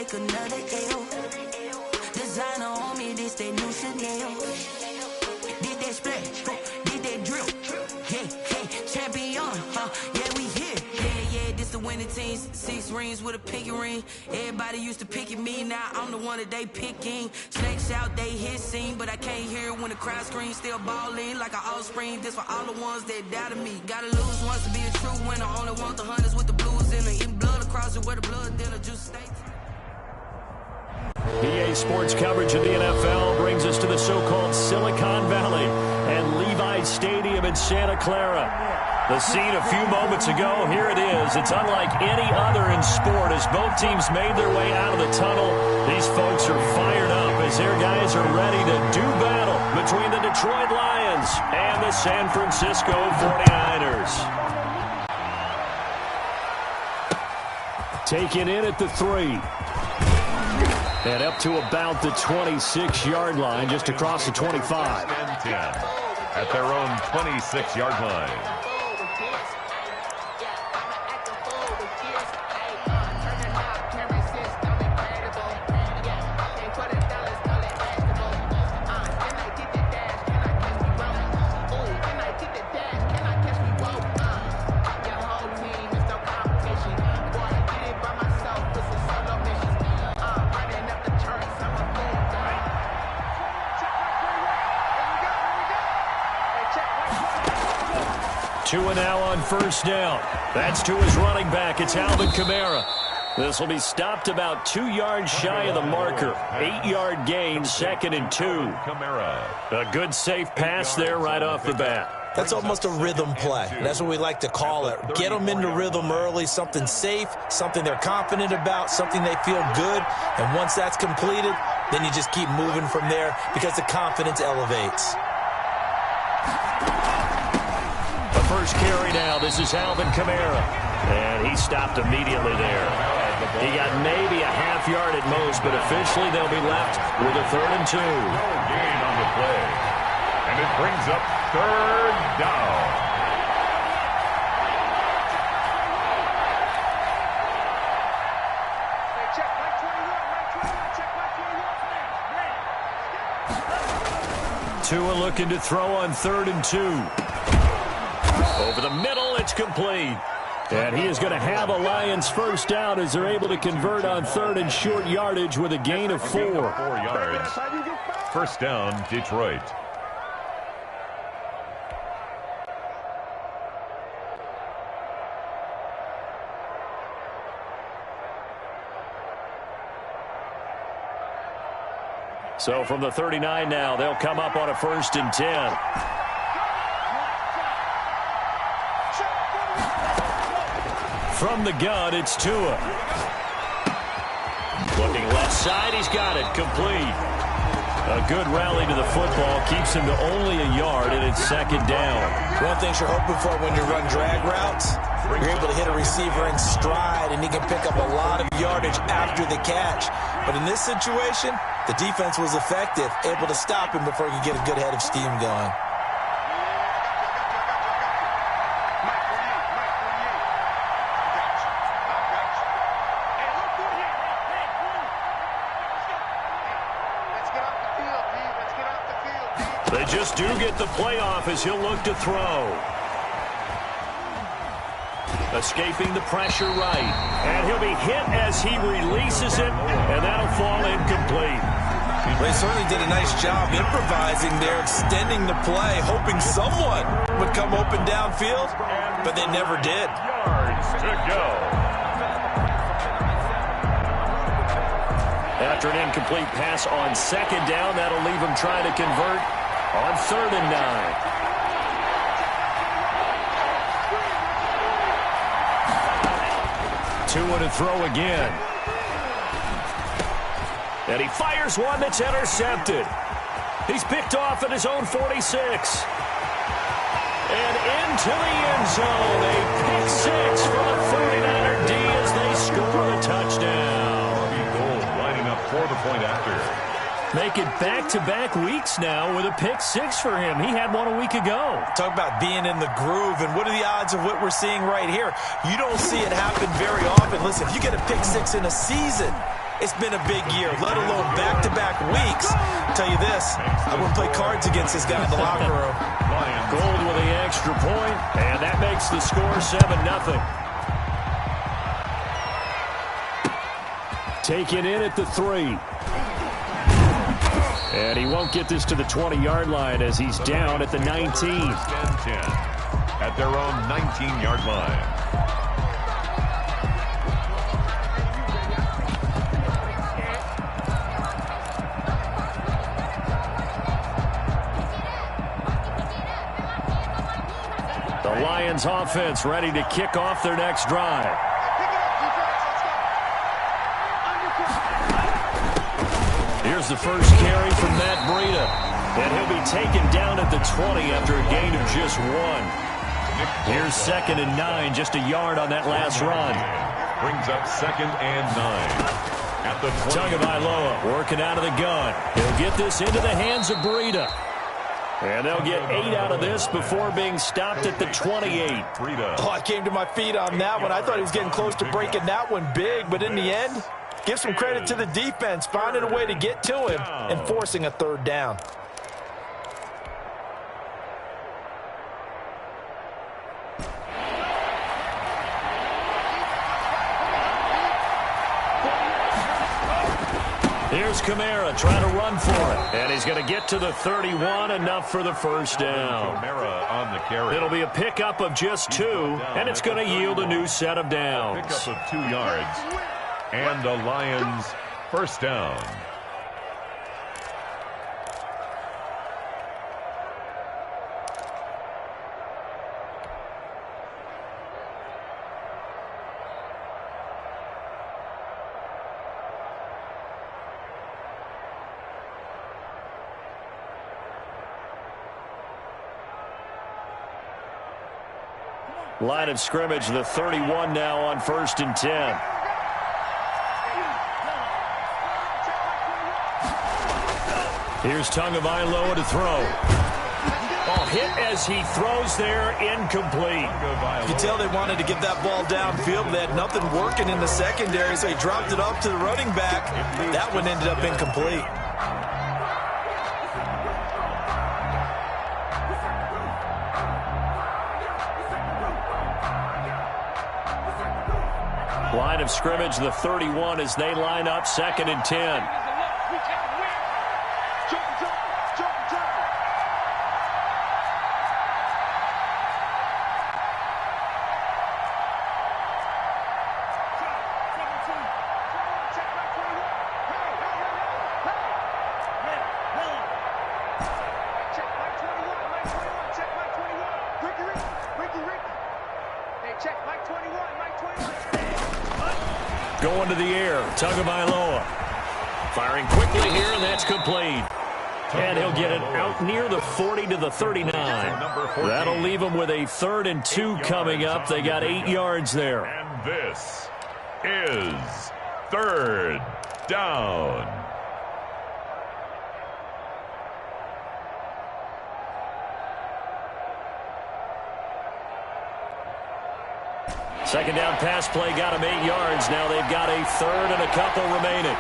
take another L. Designer on me, this they new Chanel. Did that splash, did that drill. Yeah, champion, yeah, we here. Yeah, this the winning teams. 6 rings with a pinky ring. Everybody used to pick at me, now I'm the one that they picking. Snakes out, they hissing, but I can't hear when the crowd screams. Still balling like an offspring. This for all the ones that doubted me. Gotta lose once to be a true winner. Only want the hunters with the blues in it. Eating blood across it where the blood dinner juice stays. EA Sports coverage of the NFL brings us to the so-called Silicon Valley and Levi Stadium in Santa Clara. The scene a few moments ago, here it is. It's unlike any other in sport as both teams made their way out of the tunnel. These folks are fired up as their guys are ready to do battle between the Detroit Lions and the San Francisco 49ers. Taken in at the 3. And up to about the 26-yard line, just across the 25. 10 at their own 26-yard line. Tua now on first down. That's to his running back. It's Alvin Kamara. This will be stopped about 2 yards shy of the marker. 8-yard gain, 2nd and 2. Kamara. A good safe pass there right off the bat. That's almost a rhythm play. That's what we like to call it. Get them into rhythm early, something safe, something they're confident about, something they feel good. And once that's completed, then you just keep moving from there because the confidence elevates. First carry now. This is Alvin Kamara. And he stopped immediately there. He got maybe a half yard at most, but officially they'll be left with a 3rd and 2. No gain on the play. And it brings up 3rd down. Tua looking to throw on 3rd and 2. Over the middle, it's complete. And he is going to have a Lions first down as they're able to convert on 3rd and short yardage with a gain of 4. 4 yards. First down, Detroit. So from the 39 now, they'll come up on a 1st and 10. From the gun, it's Tua. Looking left side, he's got it. Complete. A good rally to the football keeps him to only a yard, and it's 2nd down. One thing you're hoping for when you run drag routes, you're able to hit a receiver in stride, and he can pick up a lot of yardage after the catch. But in this situation, the defense was effective, able to stop him before he could get a good head of steam going. They just do get the playoff as he'll look to throw. Escaping the pressure right. And he'll be hit as he releases it, and that'll fall incomplete. They certainly did a nice job improvising there, extending the play, hoping someone would come open downfield, but they never did. Yards to go. After an incomplete pass on 2nd down, that'll leave him trying to convert on 3rd and 9. Tua to throw again. And he fires one that's intercepted. He's picked off at his own 46. And into the end zone. A pick 6 for the 49er D as they score a touchdown. Gold lining up for the point after. Make it back-to-back weeks now with a pick 6 for him. He had one a week ago. Talk about being in the groove, and what are the odds of what we're seeing right here? You don't see it happen very often. Listen, if you get a pick 6 in a season, it's been a big year, let alone back-to-back weeks. I'll tell you this, I wouldn't play cards against this guy in the locker room. Gold with the extra point, and that makes the score 7-0. Taken in at the 3. And he won't get this to the 20-yard line as he's down at the 19. At their own 19-yard line. The Lions offense ready to kick off their next drive. Here's the first carry from Matt Breida. And he'll be taken down at the 20 after a gain of just 1. Here's 2nd and 9, just a yard on that last run. Brings up 2nd and 9. At the 20. Tagovailoa working out of the gun. He'll get this into the hands of Breida. And they'll get 8 out of this before being stopped at the 28. Oh, I came to my feet on that one. I thought he was getting close to breaking that one big, but in the end, give some credit to the defense, finding a way to get to him and forcing a 3rd down. Here's Kamara trying to run for it. And he's going to get to the 31, enough for the first down. Kamara on the carry. It'll be a pickup of just 2, and it's going to yield a new set of downs. Pickup of 2 yards. And the Lions first down. Line of scrimmage, the 31 now on 1st and 10. Here's Tagovailoa to throw. Oh, hit as he throws there, incomplete. You could tell they wanted to get that ball downfield. They had nothing working in the secondary, so he dropped it up to the running back. That one ended up incomplete. Line of scrimmage, the 31, as they line up 2nd and 10. Going to the air, Tagovailoa. Firing quickly here, and that's complete. And he'll get it out near the 40 to the 39. That'll leave him with a 3rd and 2 coming up. They got 8 yards there. And this is 3rd down. Second down pass play got him 8 yards. Now they've got a 3rd and a couple remaining.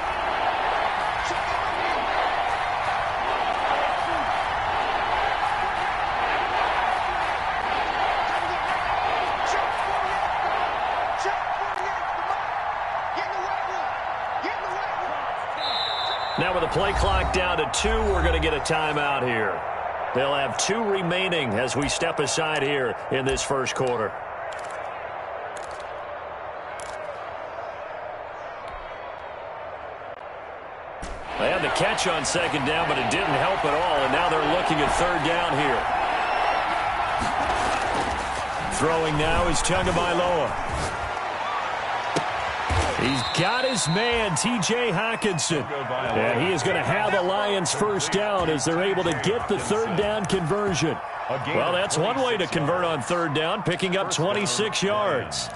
Now with the play clock down to 2, we're going to get a timeout here. They'll have 2 remaining as we step aside here in this first quarter. They had the catch on 2nd down, but it didn't help at all, and now they're looking at 3rd down here. Throwing now is Tagovailoa. He's got his man, T.J. Hockenson. And he is going to have a Lions first down as they're able to get the 3rd down conversion. Well, that's one way to convert on 3rd down, picking up 26 yards.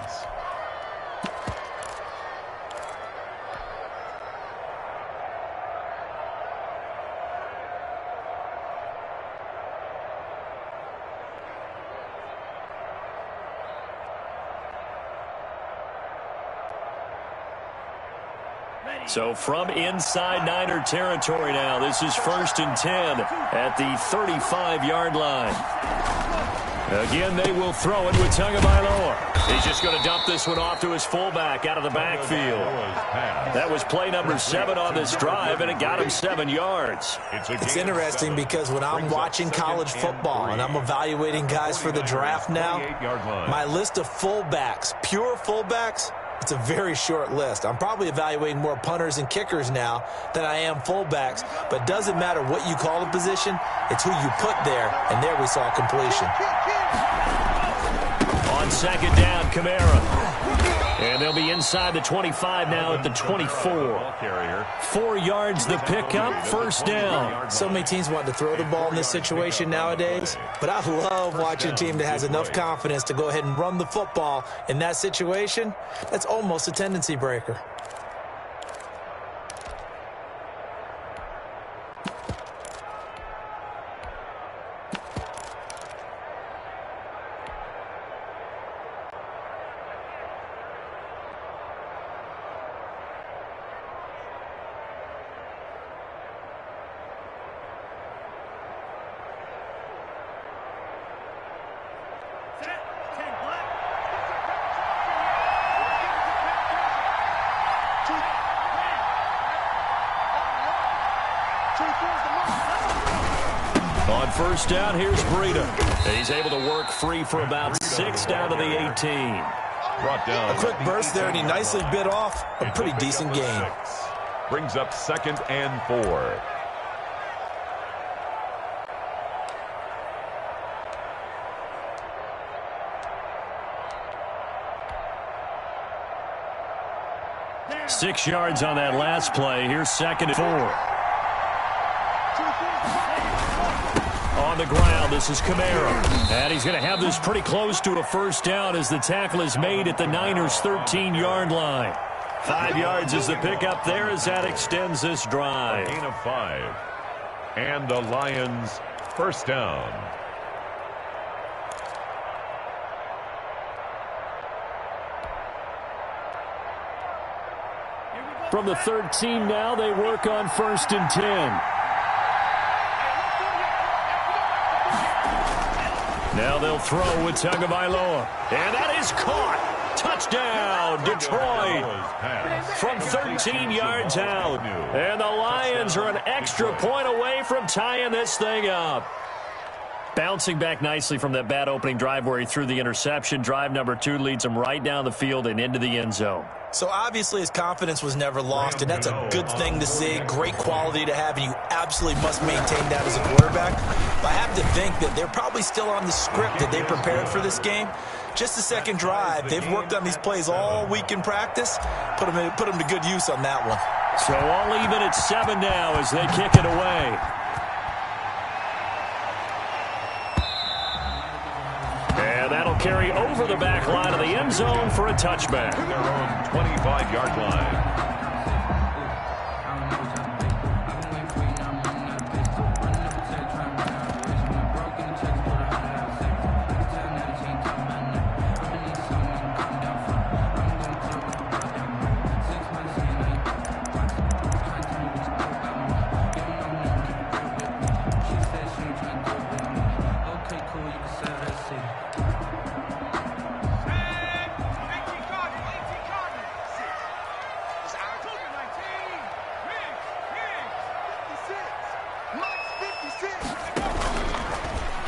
So from inside Niner territory now, this is 1st and 10 at the 35-yard line. Again, they will throw it with Tagovailoa. He's just going to dump this one off to his fullback out of the backfield. That was play number 7 on this drive, and it got him 7 yards. It's interesting because when I'm watching college football and I'm evaluating guys for the draft now, my list of fullbacks, pure fullbacks, it's a very short list. I'm probably evaluating more punters and kickers now than I am fullbacks, but it doesn't matter what you call the position, it's who you put there, and there we saw completion. On 2nd down, Kamara. And they'll be inside the 25 now at the 24. 4 yards the pickup, 1st down. So many teams want to throw the ball in this situation nowadays, but I love watching a team that has enough confidence to go ahead and run the football in that situation. That's almost a tendency breaker. On 1st down, here's Breida. He's able to work free for about 6 down to the 18. A quick burst there, and he nicely bit off a pretty decent gain. Brings up 2nd and 4. Six yards on that last play. Here's 2nd and 4. On the ground, this is Kamara. And he's going to have this pretty close to a 1st down as the tackle is made at the Niners' 13-yard line. 5 yards is the pickup there as that extends this drive. Gain of 5. And the Lions' 1st down. From the 13 now, they work on 1st and 10. Now they'll throw with Tagovailoa. And that is caught. Touchdown, Detroit. From 13 yards out. And the Lions are an extra point away from tying this thing up. Bouncing back nicely from that bad opening drive where he threw the interception. Drive number 2 leads him right down the field and into the end zone. So obviously his confidence was never lost, and that's a good thing to see, great quality to have, and you absolutely must maintain that as a quarterback. But I have to think that they're probably still on the script that they prepared for this game. Just the second drive, they've worked on these plays all week in practice. Put them to good use on that one. So all even at 7 now as they kick it away. And that'll carry over the back line of the end zone for a touchback. To their own 25-yard line.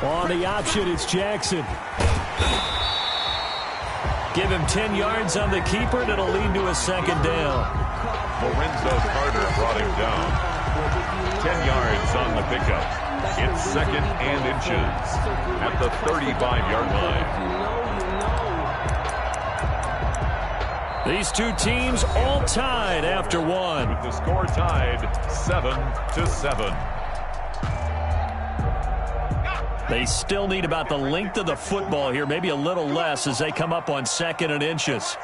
On the option, it's Jackson. Give him 10 yards on the keeper, and it'll lead to a 2nd down. Lorenzo Carter brought him down. 10 yards on the pickup. It's 2nd and inches at the 35-yard line. These two teams all tied after one. With the score tied 7-7. They still need about the length of the football here, maybe a little less as they come up on 2nd and inches.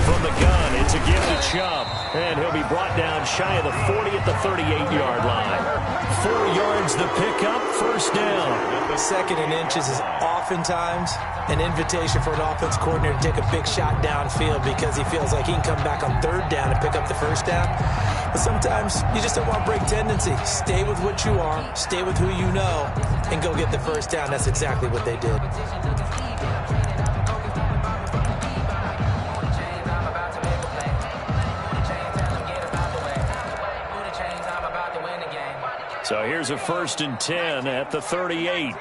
From the gun, It's a give to Chubb, and he'll be brought down shy of the 40 at the 38-yard line. 4 yards the pickup, first down. Second and inches is oftentimes an invitation for an offense coordinator to take a big shot downfield because he feels like he can come back on third down and pick up the first down. But sometimes you just don't want to break tendency. Stay with what you are, stay with who you know, and go get the first down. That's exactly what they did. So here's a 1st and 10 at the 38.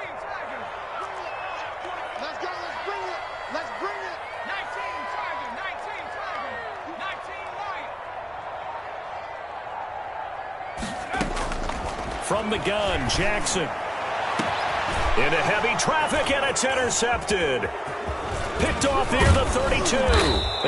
From the gun, Jackson. Into heavy traffic, and it's intercepted. Picked off near the 32.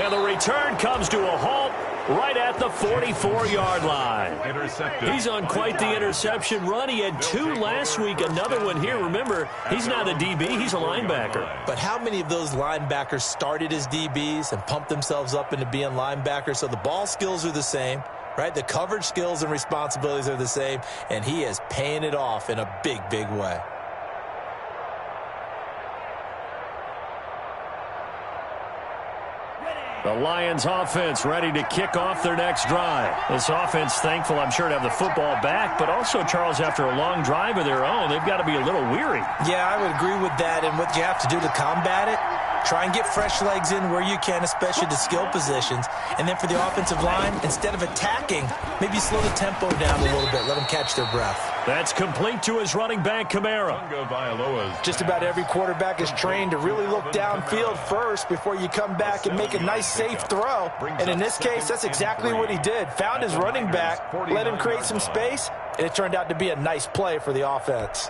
And the return comes to a halt right at the 44-yard line. Intercepted. He's on quite the interception run. He had 2 last week, another one here. Remember, he's not a DB, he's a linebacker. But how many of those linebackers started as DBs and pumped themselves up into being linebackers? So the ball skills are the same, right? The coverage skills and responsibilities are the same, and he is paying it off in a big, big way. The Lions offense ready to kick off their next drive. This offense thankful, I'm sure, to have the football back, but also, Charles, after a long drive of their own, they've got to be a little weary. Yeah, I would agree with that, and what you have to do to combat it, try and get fresh legs in where you can, especially the skill positions. And then for the offensive line, instead of attacking, maybe slow the tempo down a little bit, let them catch their breath. That's complete to his running back, Kamara. Just about every quarterback is trained to really look downfield first before you come back and make a nice, safe throw. And in this case, that's exactly what he did. Found his running back, let him create some space, and it turned out to be a nice play for the offense.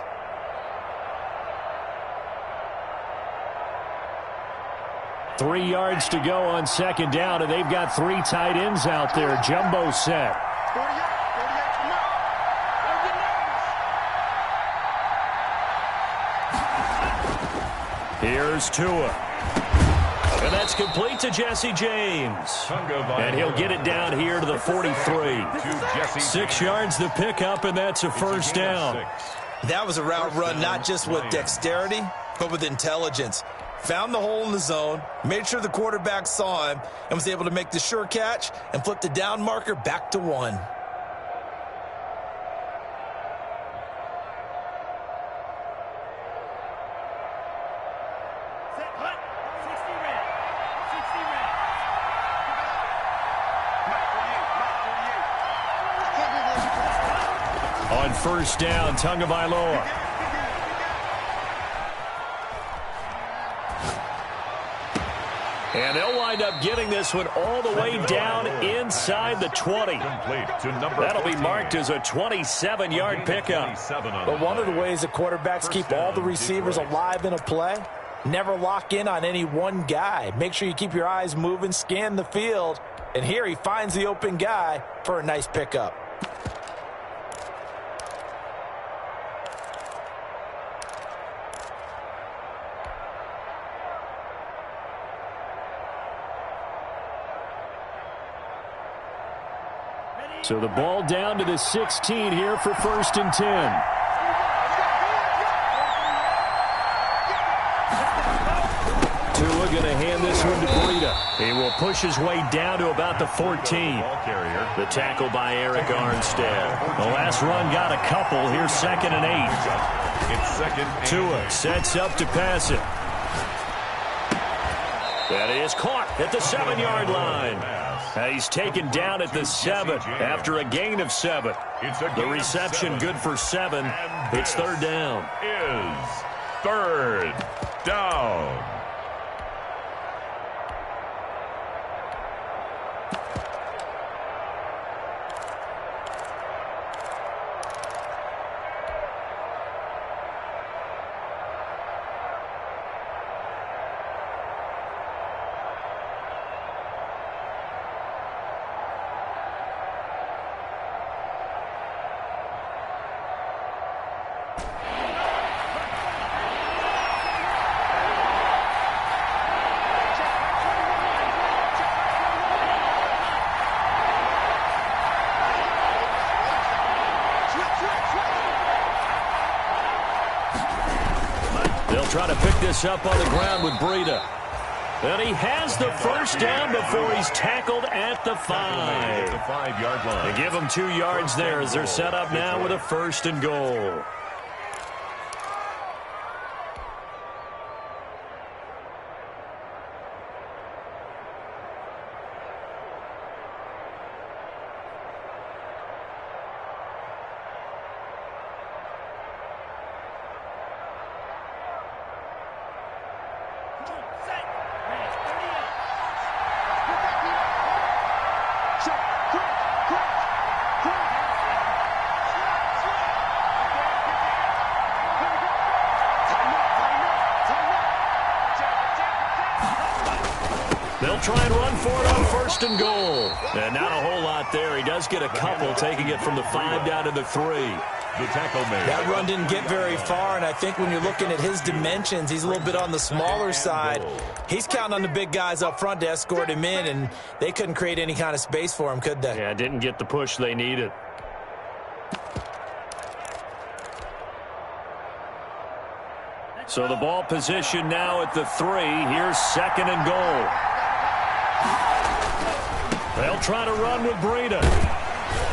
Three yards to go on second down, and they've got 3 tight ends out there. Jumbo set. Here's Tua. And that's complete to Jesse James. And he'll get it down here to the 43. 6 yards the pickup, and that's a first down. That was a route run not just with dexterity, but with intelligence. Found the hole in the zone, made sure the quarterback saw him, and was able to make the sure catch and flip the down marker back to 1. On first down, Tagovailoa. And they'll wind up getting this one all the way down inside the 20. That'll be marked as a 27-yard pickup. But one of the ways that quarterbacks keep all the receivers alive in a play, never lock in on any one guy. Make sure you keep your eyes moving, scan the field. And here he finds the open guy for a nice pickup. So the ball down to the 16 here for 1st and 10. Tua going to hand this one to Breida. He will push his way down to about the 14. The tackle by Eric Armstead. The last run got a couple. Here's 2nd and 8. Tua sets up to pass it. That is caught at the 7-yard line. He's taken down at the 7 after a gain of 7. The reception good for 7. It's 3rd down. Is 3rd down. try to pick this up on the ground with Breida. And he has the first down before he's tackled at the 5. The 5-yard line. They give him 2 yards there as they're set up now with a 1st and goal. They'll try and run for it on 1st and goal. And not a whole lot there. He does get a couple, taking it from the 5 down to the 3. The tackle made. That run didn't get very far, and I think when you're looking at his dimensions, he's a little bit on the smaller side. He's counting on the big guys up front to escort him in, and they couldn't create any kind of space for him, could they? Yeah, didn't get the push they needed. So the ball position now at the 3. Here's 2nd and goal. They'll try to run with Breida.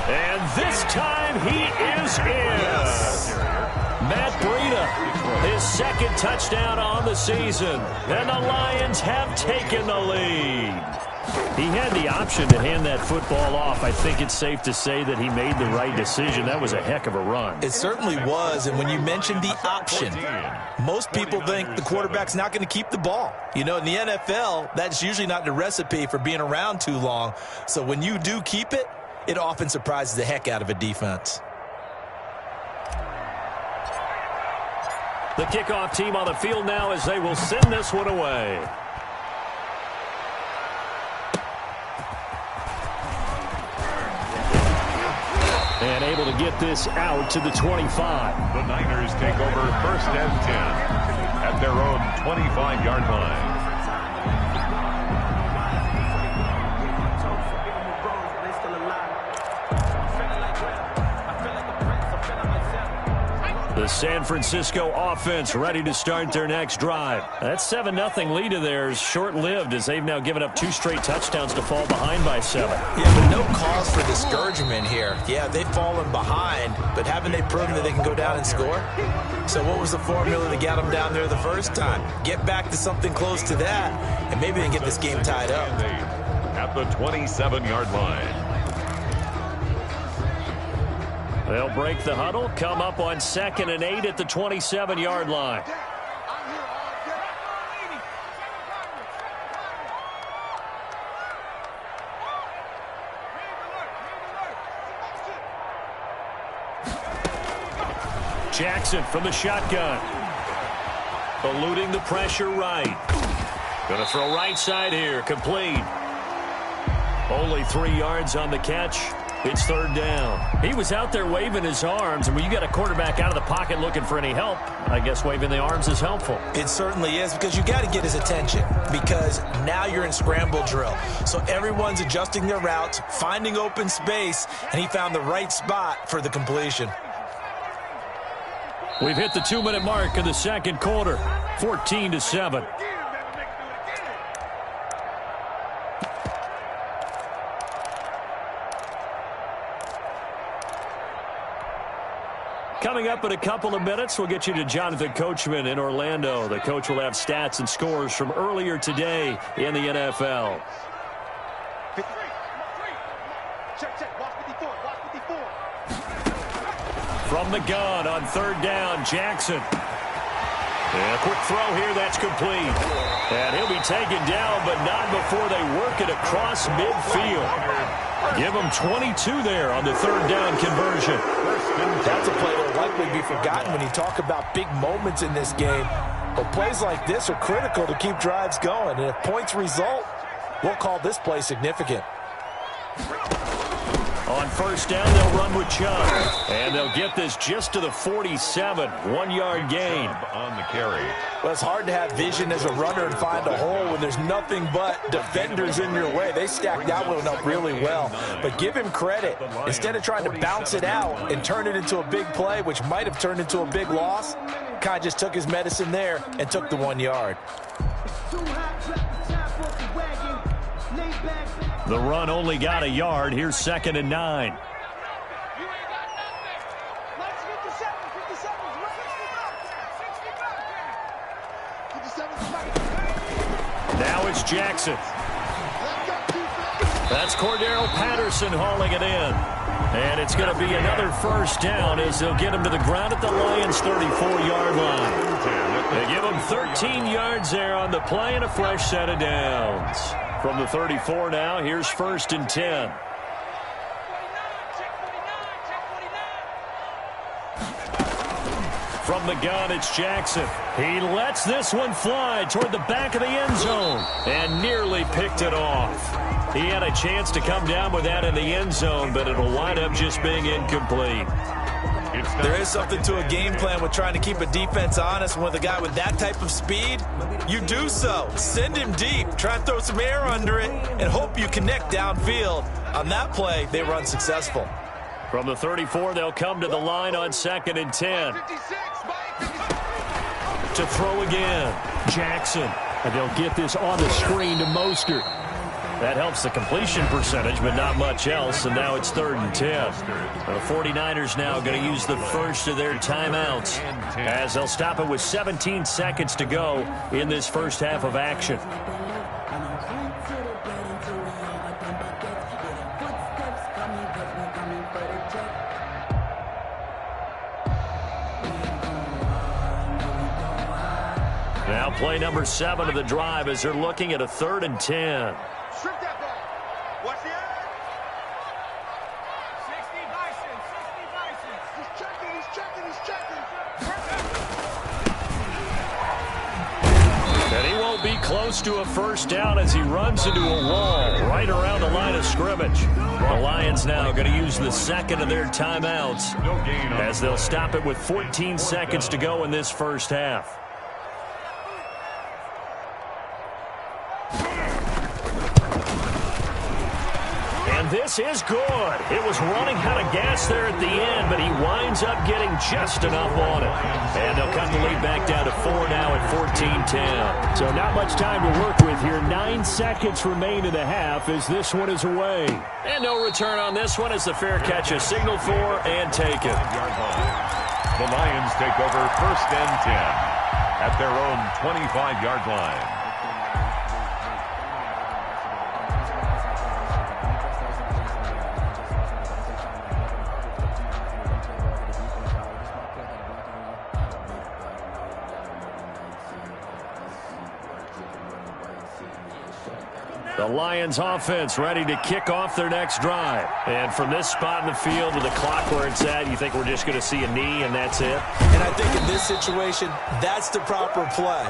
And this time he is in. Yes. Matt Breida, his 2nd touchdown on the season. And the Lions have taken the lead. He had the option to hand that football off. I think it's safe to say that he made the right decision. That was a heck of a run. It certainly was, and when you mentioned the option, most people think the quarterback's not going to keep the ball. You know, in the NFL, that's usually not the recipe for being around too long. So when you do keep it, it often surprises the heck out of a defense. The kickoff team on the field now as they will send this one away. And able to get this out to the 25. The Niners take over 1st and 10 at their own 25-yard line. The San Francisco offense ready to start their next drive. That 7-0 lead of theirs short-lived as they've now given up 2 straight touchdowns to fall behind by 7. Yeah, but no cause for discouragement here. Yeah, they've fallen behind, but haven't they proven that they can go down and score? So what was the formula to get them down there the first time? Get back to something close to that, and maybe they can get this game tied up. At the 27-yard line. They'll break the huddle, come up on 2nd and 8 at the 27-yard line. Jackson from the shotgun. Eluding the pressure right. Going to throw right side here, complete. Only 3 yards on the catch. It's 3rd down. He was out there waving his arms, and when you got a quarterback out of the pocket looking for any help, I guess waving the arms is helpful. It certainly is, because you got to get his attention, because now you're in scramble drill. So everyone's adjusting their routes, finding open space, and he found the right spot for the completion. We've hit the 2-minute mark in the 2nd quarter, 14-7. Coming up in a couple of minutes, we'll get you to Jonathan Coachman in Orlando. The coach will have stats and scores from earlier today in the NFL. From the gun on 3rd down, Jackson. And a quick throw here, that's complete. And he'll be taken down, but not before they work it across midfield. Give him 22 there on the 3rd down conversion. That's a play that will likely be forgotten when you talk about big moments in this game. But plays like this are critical to keep drives going. And if points result, we'll call this play significant. On first down, they'll run with Chubb. And they'll get this just to the 47. 1-yard gain. On the carry. Well, it's hard to have vision as a runner and find a hole when there's nothing but defenders in your way. They stacked that one up really well. But give him credit. Instead of trying to bounce it out and turn it into a big play, which might have turned into a big loss, Kai just took his medicine there and took the 1 yard. The run only got a yard. Here's 2nd and 9. Now it's Jackson. That's Cordero Patterson hauling it in. And it's going to be another first down as they'll get him to the ground at the Lions' 34-yard line. They give him 13 yards there on the play and a fresh set of downs. From the 34 now, here's 1st and 10. From the gun, it's Jackson. He lets this one fly toward the back of the end zone and nearly picked it off. He had a chance to come down with that in the end zone, but it'll wind up just being incomplete. There is something to a game plan with trying to keep a defense honest. With a guy with that type of speed, you do so. Send him deep. Try and throw some air under it and hope you connect downfield. On that play, they run successful. From the 34, they'll come to the line on 2nd and 10. To throw again, Jackson. And they'll get this on the screen to Mostert. That helps the completion percentage, but not much else, and now it's 3rd and 10. The 49ers now going to use the first of their timeouts as they'll stop it with 17 seconds to go in this first half of action. Now play number 7 of the drive as they're looking at a 3rd and 10. Strip that ball. Watch the edge. 60 Bison. He's checking. And he won't be close to a first down as he runs into a wall right around the line of scrimmage. The Lions now going to use the 2nd of their timeouts as they'll stop it with 14 seconds to go in this first half. This is good. It was running out of gas there at the end, but he winds up getting just enough on it. And they'll cut the lead back down to 4 now at 14-10. So not much time to work with here. 9 seconds remain in the half as this one is away. And no return on this one as the fair catch is signaled for and taken. The Lions take over 1st and 10 at their own 25-yard line. The Lions offense ready to kick off their next drive. And from this spot in the field with the clock where it's at, you think we're just going to see a knee and that's it? And I think in this situation, that's the proper play.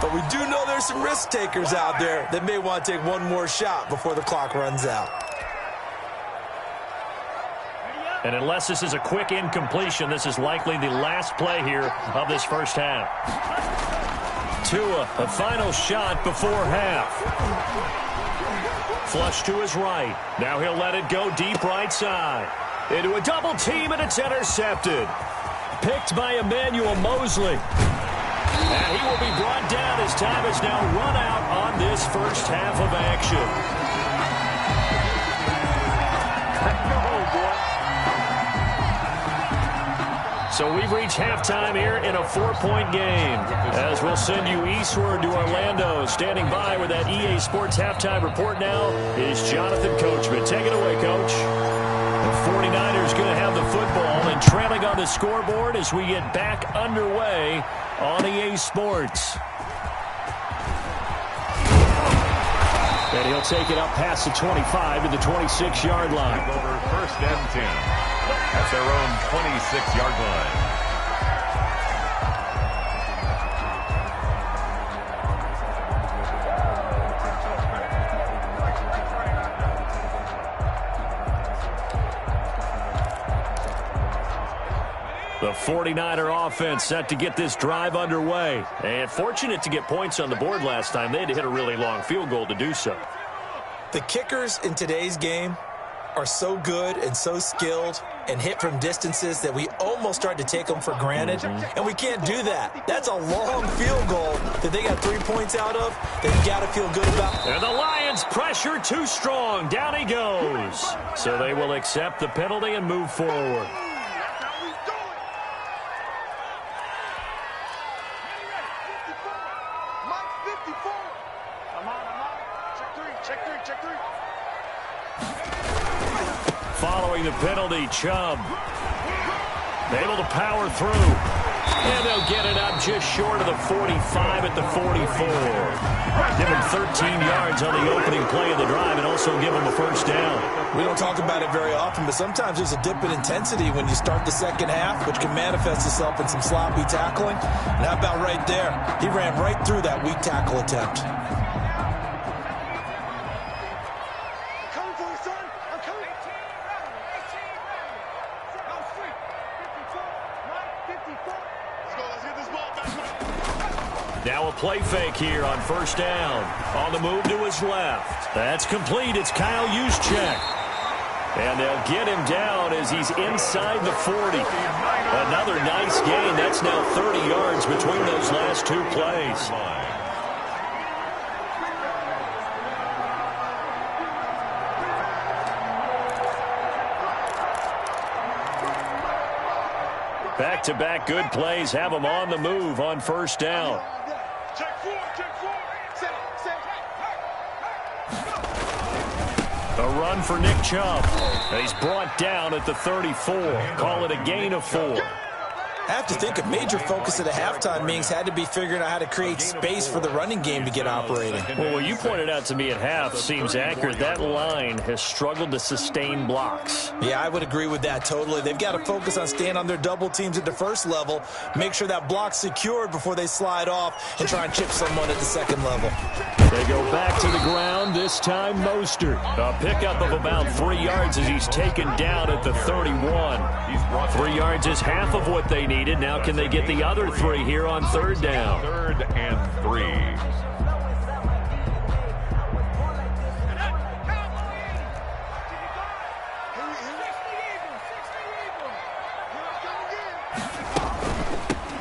But we do know there's some risk takers out there that may want to take one more shot before the clock runs out. And unless this is a quick incompletion, this is likely the last play here of this first half. Tua, a final shot before half. Flush to his right. Now he'll let it go deep right side. Into a double team, and it's intercepted. Picked by Emmanuel Mosley. And he will be brought down as time has now run out on this first half of action. So we've reached halftime here in a 4-point game. As we'll send you eastward to Orlando. Standing by with that EA Sports halftime report now is Jonathan Coachman. Take it away, Coach. The 49ers going to have the football and trailing on the scoreboard as we get back underway on EA Sports. And he'll take it up past the 25 to the 26-yard line. Over 1st and 10 at their own 26-yard line. The 49er offense set to get this drive underway. And fortunate to get points on the board last time. They had to hit a really long field goal to do so. The kickers in today's game are so good and so skilled and hit from distances that we almost start to take them for granted, and we can't do that. That's a long field goal that they got 3 points out of that you got to feel good about. And the Lions pressure too strong. Down he goes. So they will accept the penalty and move forward. Following the penalty, Chubb able to power through. And they'll get it up just short of the 45 at the 44. Give him 13 yards on the opening play of the drive and also give him a first down. We don't talk about it very often, but sometimes there's a dip in intensity when you start the second half, which can manifest itself in some sloppy tackling. And how about right there? He ran right through that weak tackle attempt. Now a play fake here on first down. On the move to his left. That's complete. It's Kyle Juszczyk. And they'll get him down as he's inside the 40. Another nice gain. That's now 30 yards between those last two plays. Back-to-back good plays have him on the move on first down. A run for Nick Chubb. He's brought down at the 34. Call it a gain of 4. I have to think a major focus of the halftime meetings had to be figuring out how to create space for the running game to get operating. Well, what you pointed out to me at half seems accurate. That line has struggled to sustain blocks. Yeah, I would agree with that totally. They've got to focus on staying on their double teams at the first level, make sure that block's secured before they slide off and try and chip someone at the second level. They go back to the ground, this time Mostert. A pickup of about 3 yards as he's taken down at the 31. 3 yards is half of what they need. Now can they get the other 3 here on third down? 3rd and 3.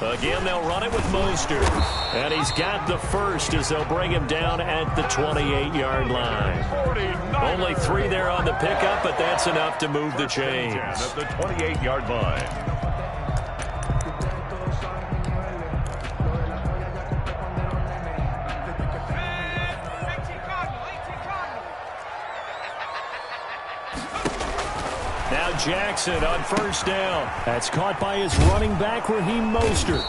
Again, they'll run it with Mostert. And he's got the first as they'll bring him down at the 28-yard line. Only 3 there on the pickup, but that's enough to move the chains. At the 28-yard line. Now Jackson on first down. That's caught by his running back, Raheem Mostert.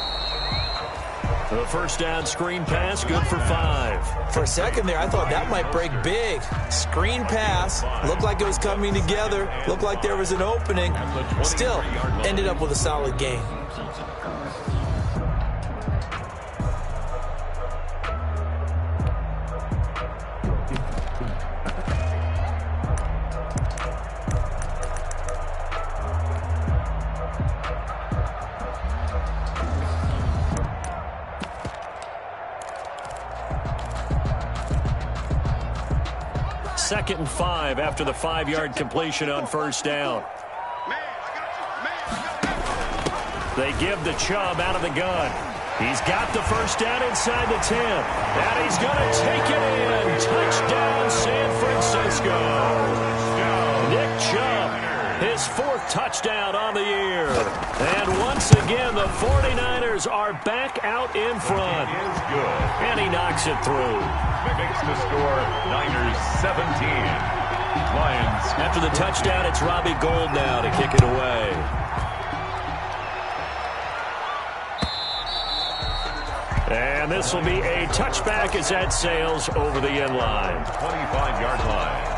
The first down screen pass, good for 5. For a second there, I thought that might break big. Screen pass, looked like it was coming together, looked like there was an opening. Still, ended up with a solid gain. Second and 5 after the 5-yard completion on first down. They give the Chubb out of the gun. He's got the first down inside the 10. And he's going to take it in. Touchdown, San Francisco. Nick Chubb, his 4th touchdown on the year. And once again, the 49ers are back out in front. And he knocks it through. Makes the score Niners 17. Lions. After the touchdown, it's Robbie Gould now to kick it away. And this will be a touchback as that sails over the end line. 25-yard line.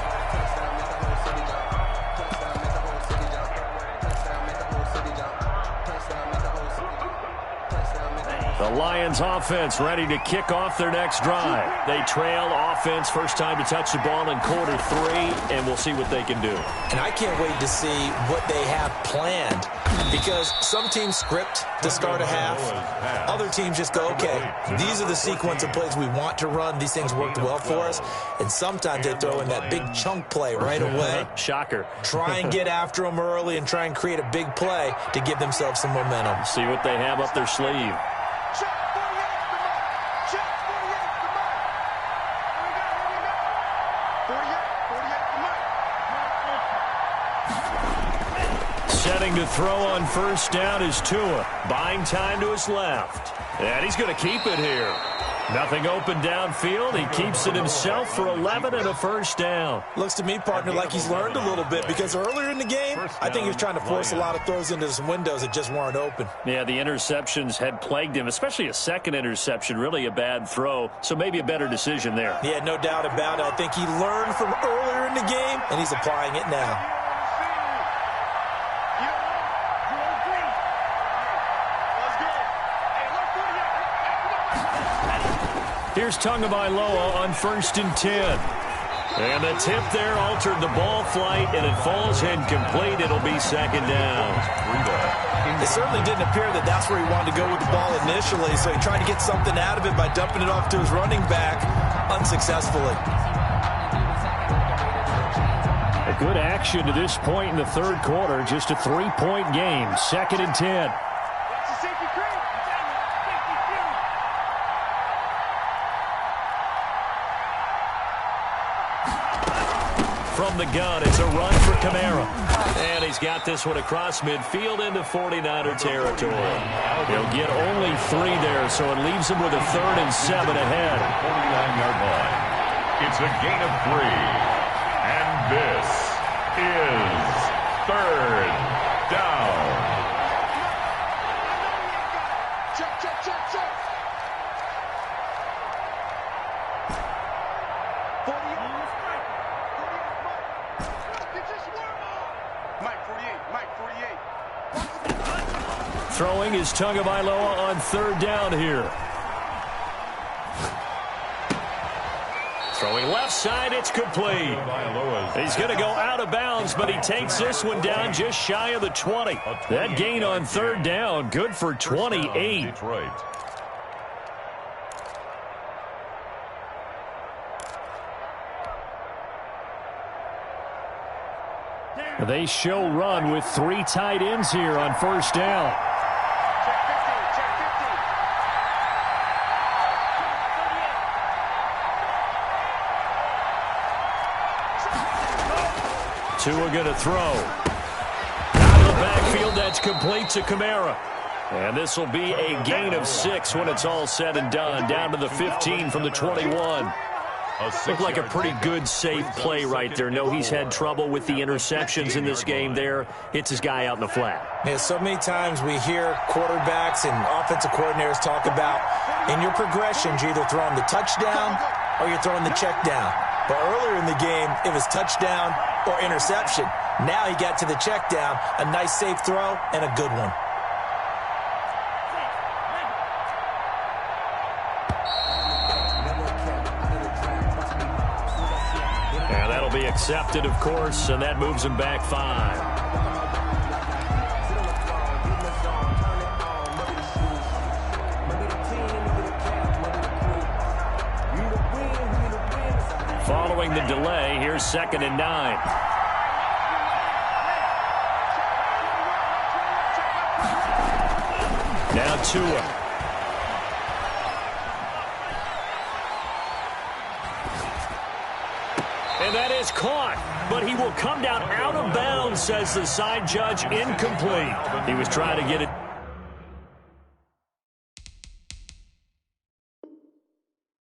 The Lions offense ready to kick off their next drive. They trail offense, first time to touch the ball in quarter 3, and we'll see what they can do. And I can't wait to see what they have planned, because some teams script to start a half. Other teams just go, okay, these are the sequence of plays we want to run. These things worked well for us. And sometimes they throw in that big chunk play right away. Shocker. Try and get after them early and try and create a big play to give themselves some momentum. See what they have up their sleeve. Check 48 the mark. Check 48 the mark. Here we go. 48 the mark. Setting to throw on first down is Tua. Buying time to his left. And he's going to keep it here. Nothing open downfield. He keeps it himself for 11 and a first down. Looks to me, partner, like he's learned a little bit, because earlier in the game, I think he was trying to force a lot of throws into some windows that just weren't open. Yeah, the interceptions had plagued him, especially a second interception, really a bad throw. So maybe a better decision there. Yeah, no doubt about it. I think he learned from earlier in the game, and he's applying it now. Here's Tagovailoa on 1st and 10. And the tip there altered the ball flight, and it falls incomplete. It'll be second down. It certainly didn't appear that that's where he wanted to go with the ball initially, so he tried to get something out of it by dumping it off to his running back unsuccessfully. A good action to this point in the third quarter. Just a 3-point game. 2nd and 10. From the gun, it's a run for Kamara. And he's got this one across midfield into 49er territory. He'll get only 3 there, so it leaves him with a 3rd and 7 ahead. 49-yard line. It's a gain of 3. And this is 3rd down. Check, check, check, check. 48. Mike 48. Mike 48. Throwing is Tagovailoa on 3rd down here. Throwing left side, it's complete. He's going to go out of bounds, but he takes this one down just shy of the 20. That gain on 3rd down, good for 28. Detroit. They show run with 3 tight ends here on 1st down. Check 15. Check 15. Tua going to throw. Out of the backfield, that's complete to Kamara. And this will be a gain of 6 when it's all said and done. Down to the 15 from the 21. Looked like a pretty good, safe play right there. No, he's had trouble with the interceptions in this game there. Hits his guy out in the flat. Yeah, so many times we hear quarterbacks and offensive coordinators talk about, in your progressions, you're either throwing the touchdown or you're throwing the check down. But earlier in the game, it was touchdown or interception. Now he got to the check down, a nice safe throw, and a good one. Be accepted, of course, and that moves him back 5. Following the delay, here's 2nd and 9. Now Tua. And that is caught, but he will come down out of bounds, says the side judge, incomplete. He was trying to get it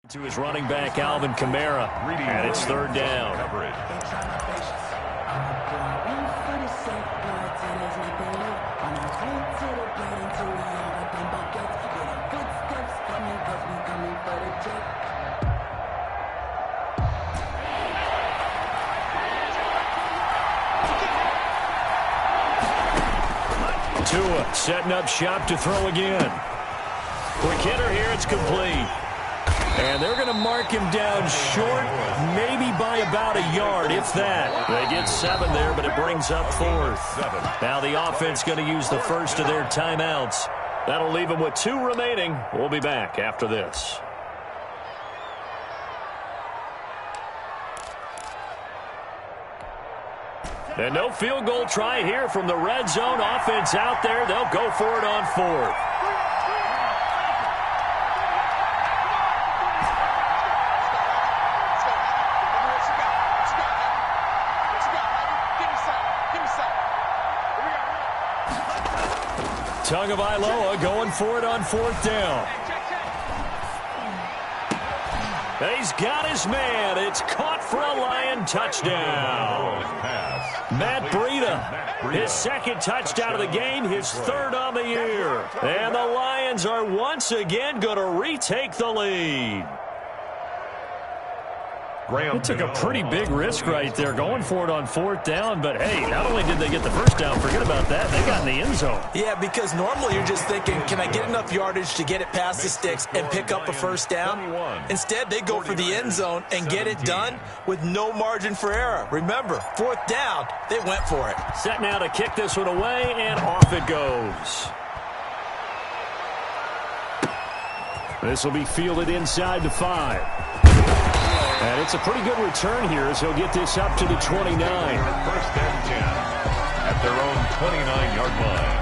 to his running back, Alvin Kamara, and it's 3rd down. Tua setting up shop to throw again. Quick hitter here. It's complete. And they're going to mark him down short, maybe by about a yard, if that. They get 7 there, but it brings up 4th. Now the offense going to use the first of their timeouts. That'll leave them with 2 remaining. We'll be back after this. And no field goal try here from the red zone. Offense out there. They'll go for it on 4th. Tagovailoa going for it on 4th down. He's got his man. It's caught for a Lion touchdown. Matt Breida, his 2nd touchdown of the game, his 3rd on the year. And the Lions are once again going to retake the lead. They took a pretty big risk right there going for it on 4th down, but hey, not only did they get the first down, forget about that, they got in the end zone. Yeah, because normally you're just thinking, can I get enough yardage to get it past the sticks and pick up a first down? Instead, they go for the end zone and get it done with no margin for error. Remember, 4th down, they went for it. Set now to kick this one away, and off it goes. This will be fielded inside the 5. And it's a pretty good return here as he'll get this up to the 29. 1st and 10 at their own 29-yard line.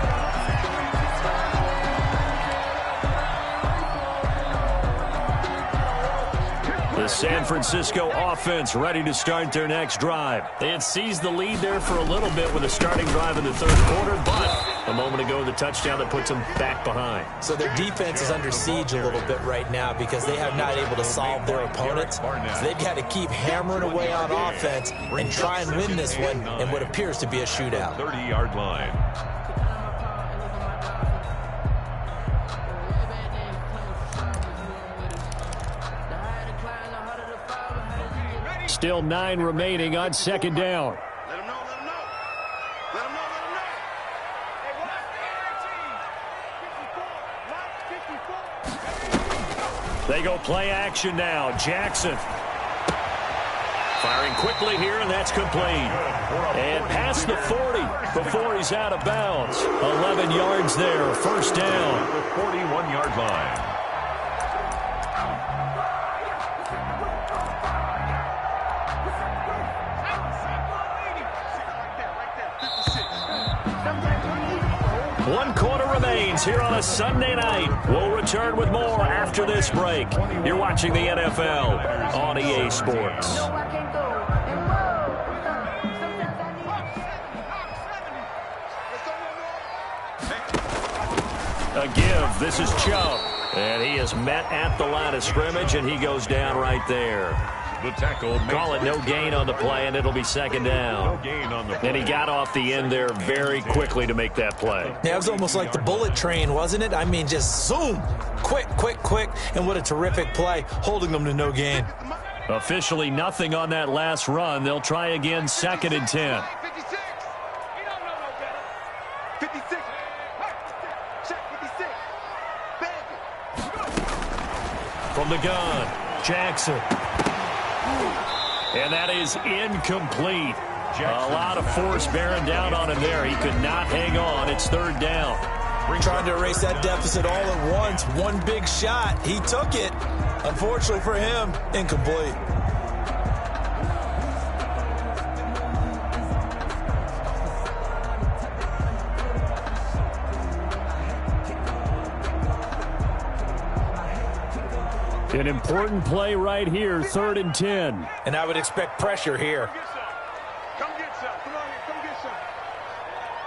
The San Francisco offense ready to start their next drive. They had seized the lead there for a little bit with a starting drive in the 3rd quarter, but a moment ago the touchdown that puts them back behind. So their defense is under siege a little bit right now because they have not able to solve their opponents. So they've got to keep hammering away on offense and try and win this one in what appears to be a shootout. 30-yard line. Still 9 remaining on 2nd down. Let him know, let him know. Let him know, let him know. Hey, 54. They go play action now. Jackson firing quickly here, and that's complete. And past the 40 before he's out of bounds. 11 yards there, 1st down. The 41-yard line. One quarter remains here on a Sunday night. We'll return with more after this break. You're watching the NFL on EA Sports. A give. This is Chubb. And he is met at the line of scrimmage, and he goes down right there. The tackle. Call it no gain on the play, and it'll be 2nd down. No gain on the play. And he got off the end there very quickly to make that play. Yeah, it was almost like the bullet train, wasn't it? I mean, just zoom. Quick, quick, quick. And what a terrific play, holding them to no gain. Officially nothing on that last run. They'll try again, 2nd and 10. 56. He don't know no better. 56. Check 56. From the gun, Jackson. And that is incomplete. A lot of force bearing down on him there. He could not hang on. It's 3rd down. Trying to erase that deficit all at once. One big shot. He took it. Unfortunately for him, incomplete. An important play right here, 3rd and 10. And I would expect pressure here. Come get some. Come on here. Come get some.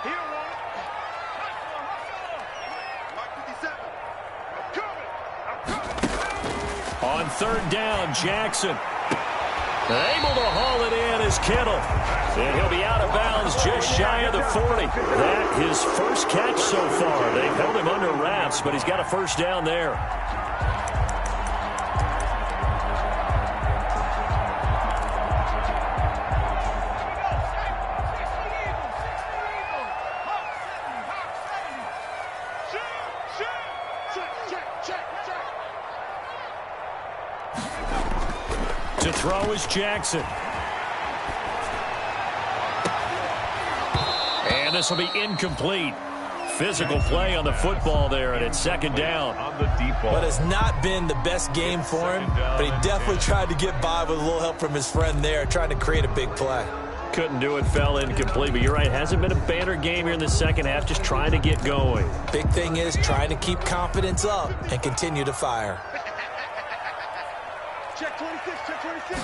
He don't want it. Mark 57. I'm coming. On 3rd down, Jackson. Able to haul it in is Kittle. And he'll be out of bounds just shy of the 40. That his first catch so far. They've held him under wraps, but he's got a 1st down there. Check. To throw is Jackson. And this will be incomplete. Physical play on the football there, and it's second down. On the deep ball. But it's not been the best game for him, but he definitely tried to get by with a little help from his friend there, trying to create a big play. Couldn't do it, fell incomplete. But you're right, hasn't been a banner game here in the second half, just trying to get going. Big thing is trying to keep confidence up and continue to fire. Check 26, check 26.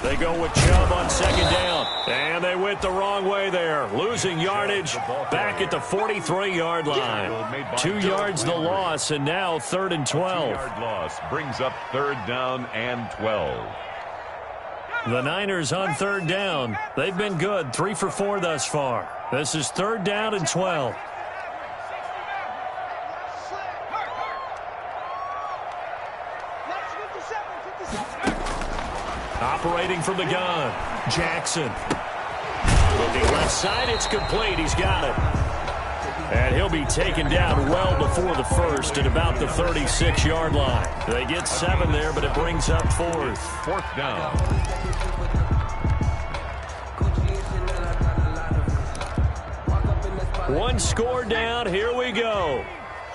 They go with Chubb on second down. And they went the wrong way there. Losing yardage back at the 43-yard line. 2 yards the loss, and now 3rd and 12. 2-yard loss brings up 3rd down and 12. The Niners on 3rd down. They've been good, 3 for 4 thus far. This is 3rd down and 12. Operating from the gun, Jackson. Looking left side, it's complete. He's got it. And he'll be taken down well before the first at about the 36-yard line. They get 7 there, but it brings up 4th. 4th down. One score down. Here we go.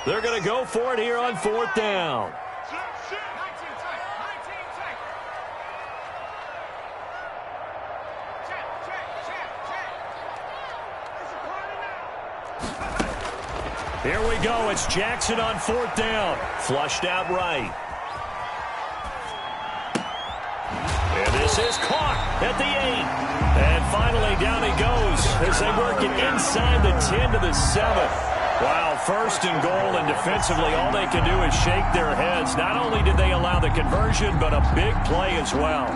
They're going to go for it here on 4th down. Here we go. It's Jackson on 4th down. Flushed out right. And this is caught at the 8. And finally down he goes as they work it inside the 10 to the 7. Wow, 1st and goal, and defensively all they can do is shake their heads. Not only did they allow the conversion, but a big play as well.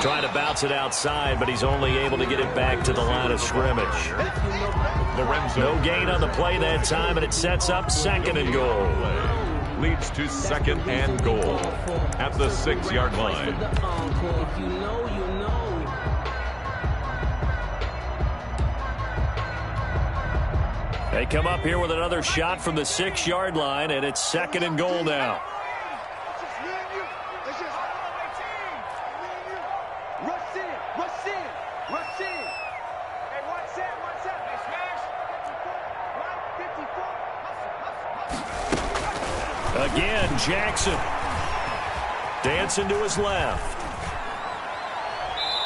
Trying to bounce it outside, but he's only able to get it back to the line of scrimmage. Lorenzo. No gain on the play that time, and it sets up 2nd and goal. Leads to 2nd and goal at the 6-yard line. They come up here with another shot from the 6-yard line, and it's 2nd and goal now. Again, Jackson. Dancing to his left.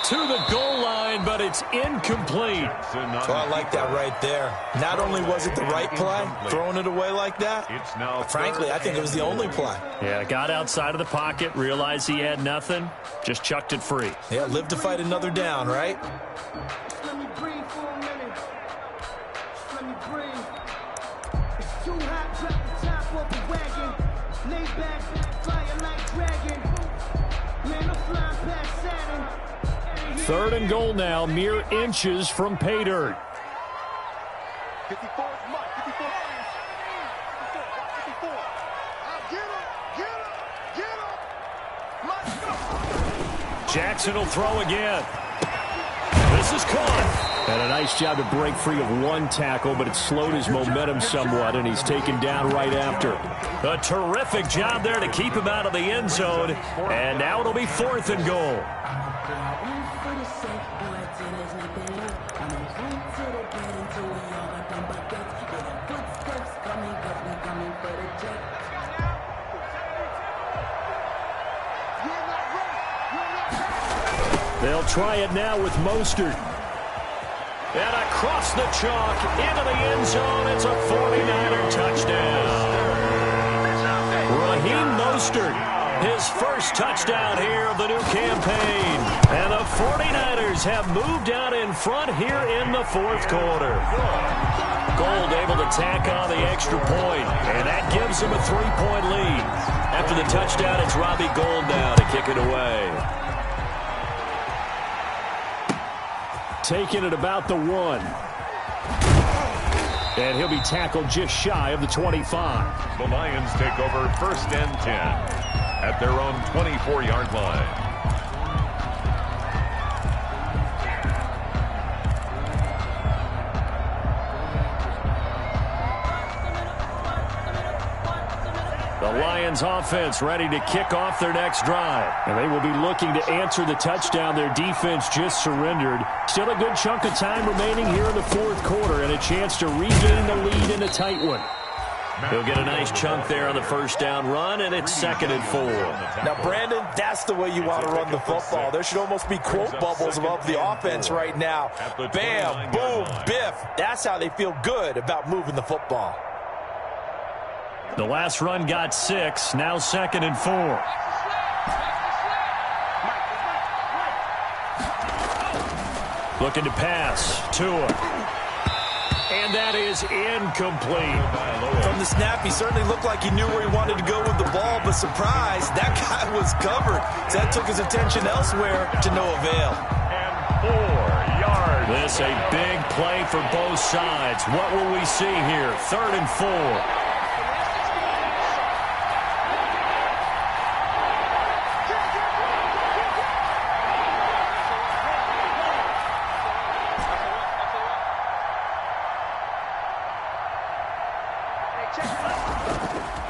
To the goal line, but it's incomplete. So I like that right there. Not only was it the right play, throwing it away like that, frankly, I think it was the only play. Yeah, got outside of the pocket, realized he had nothing, just chucked it free. Yeah, live to fight another down, right? Let me breathe for a minute. Let me breathe. It's too hot, drop the top off the wagon. Lay back, fire like dragon. Man, I'm flying past Saturn. 3rd and goal now, mere inches from pay dirt. 54, Mike, 54. 54. Get him. Let's go. Jackson will throw again. This is caught. And a nice job to break free of one tackle, but it slowed his momentum somewhat, and he's taken down right after. A terrific job there to keep him out of the end zone. And now it'll be 4th and goal. They'll try it now with Mostert. And across the chalk, into the end zone, it's a 49er touchdown. Raheem Mostert, his first touchdown here of the new campaign. And the 49ers have moved out in front here in the 4th quarter. Gold able to tack on the extra point, and that gives them a 3-point lead. After the touchdown, it's Robbie Gould now to kick it away. Taking it about the 1. And he'll be tackled just shy of the 25. The Lions take over 1st and 10 at their own 24-yard line. The Lions offense ready to kick off their next drive. And they will be looking to answer the touchdown their defense just surrendered. Still a good chunk of time remaining here in the fourth quarter and a chance to regain the lead in a tight one. He'll get a nice chunk there on the first down run, and it's 2nd and 4. Now, Brandon, that's the way you want to run the football. There should almost be quote bubbles above the offense right now. Bam, boom, biff. That's how they feel good about moving the football. The last run got 6, now 2nd and 4. Looking to pass. Tua. And that is incomplete. From the snap, he certainly looked like he knew where he wanted to go with the ball, but surprise, that guy was covered. So that took his attention elsewhere to no avail. And 4 yards. This a big play for both sides. What will we see here? 3rd and 4.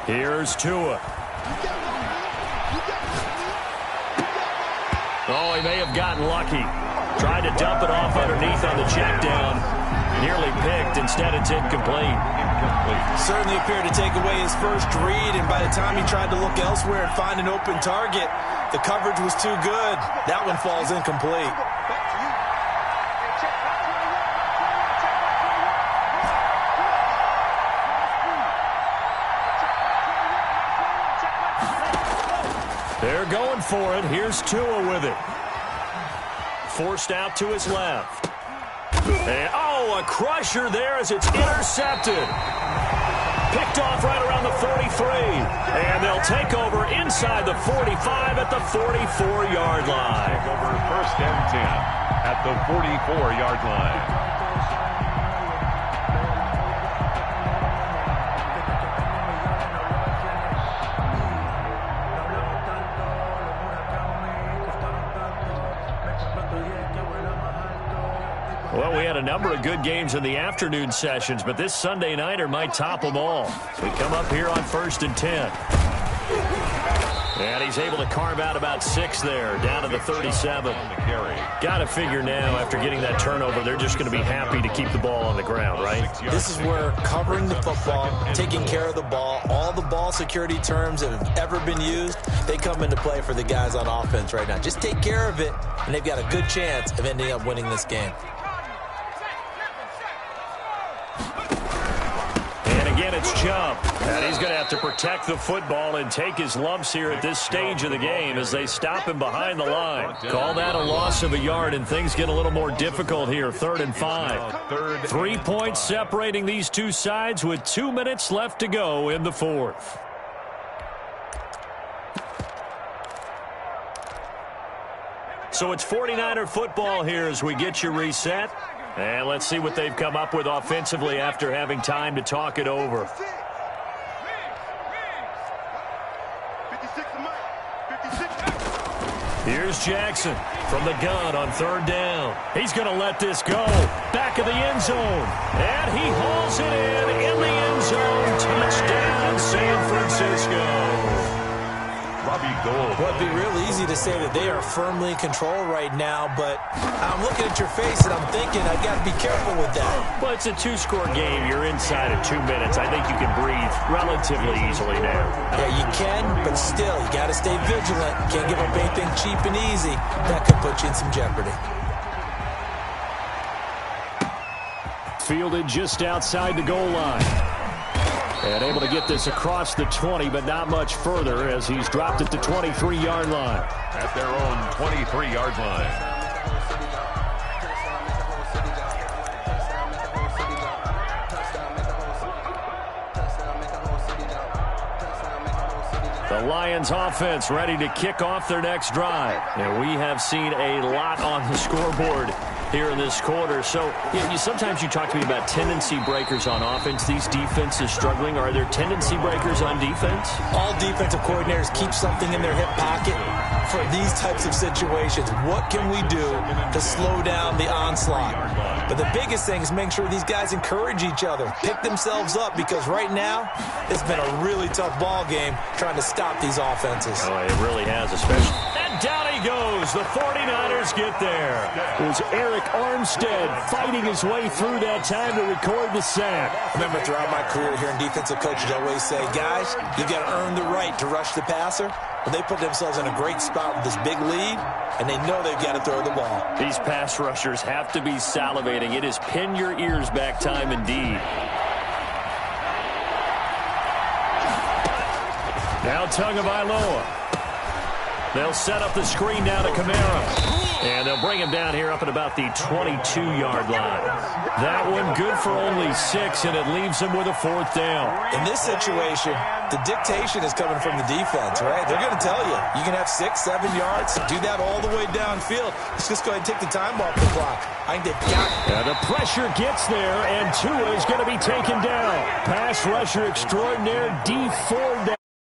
Here's Tua. Oh, he may have gotten lucky. Tried to dump it off underneath on the check down. Nearly picked. Instead, it's incomplete. Certainly appeared to take away his first read, and by the time he tried to look elsewhere and find an open target, the coverage was too good. That one falls incomplete. They're going for it. Here's Tua with it. Forced out to his left. And, oh, a crusher there as it's intercepted. Picked off right around the 43. And they'll take over inside the 45 at the 44-yard line. Over 1st and 10 at the 44-yard line. Well, we had a number of good games in the afternoon sessions, but this Sunday nighter might top them all. We come up here on 1st and 10. And he's able to carve out about 6 there, down to the 37. Got to figure now, after getting that turnover, they're just going to be happy to keep the ball on the ground, right? This is where covering the football, taking care of the ball, all the ball security terms that have ever been used, they come into play for the guys on offense right now. Just take care of it, and they've got a good chance of ending up winning this game. Again, it's Chubb. And he's going to have to protect the football and take his lumps here at this stage of the game as they stop him behind the line. Call that a loss of a yard, and things get a little more difficult here. 3rd and 5. 3 points separating these two sides with 2 minutes left to go in the fourth. So it's 49er football here as we get you reset. And let's see what they've come up with offensively after having time to talk it over. Here's Jackson from the gun on 3rd down. He's going to let this go. Back of the end zone. And he hauls it in the end zone. Touchdown, San Francisco. Robbie Gould. Well, it'd be real easy to say that they are firmly in control right now, but I'm looking at your face and I'm thinking I've got to be careful with that. Well, it's a 2-score game. You're inside of 2 minutes. I think you can breathe relatively easily now. Yeah, you can, but still, you got to stay vigilant. Can't give up anything cheap and easy. That could put you in some jeopardy. Fielded just outside the goal line. And able to get this across the 20, but not much further as he's dropped it to 23-yard line. At their own 23-yard line. The Lions offense ready to kick off their next drive. And we have seen a lot on the scoreboard here in this quarter. So sometimes you talk to me about tendency breakers on offense. These defenses struggling. Are there tendency breakers on defense? All defensive coordinators keep something in their hip pocket for these types of situations. What can we do to slow down the onslaught? But the biggest thing is making sure these guys encourage each other, pick themselves up, because right now it's been a really tough ball game trying to stop these offenses. Oh, it really has, especially. And down he goes. The 49ers get there. It was Eric Armstead fighting his way through that time to record the sack. Remember, throughout my career here in defensive coaches, I always say, guys, you've got to earn the right to rush the passer. But they put themselves in a great spot with this big lead, and they know they've got to throw the ball. These pass rushers have to be salivating. It is pin your ears back time indeed. Now Tagovailoa. They'll set up the screen down to Kamara. And they'll bring him down here up at about the 22-yard line. That one good for only 6, and it leaves him with a 4th down. In this situation, the dictation is coming from the defense, right? They're going to tell you, you can have 6, 7 yards, do that all the way downfield. Let's just go ahead and take the time off the clock. I think they've got it. The pressure gets there, and Tua is going to be taken down. Pass rusher extraordinaire, D. Ford.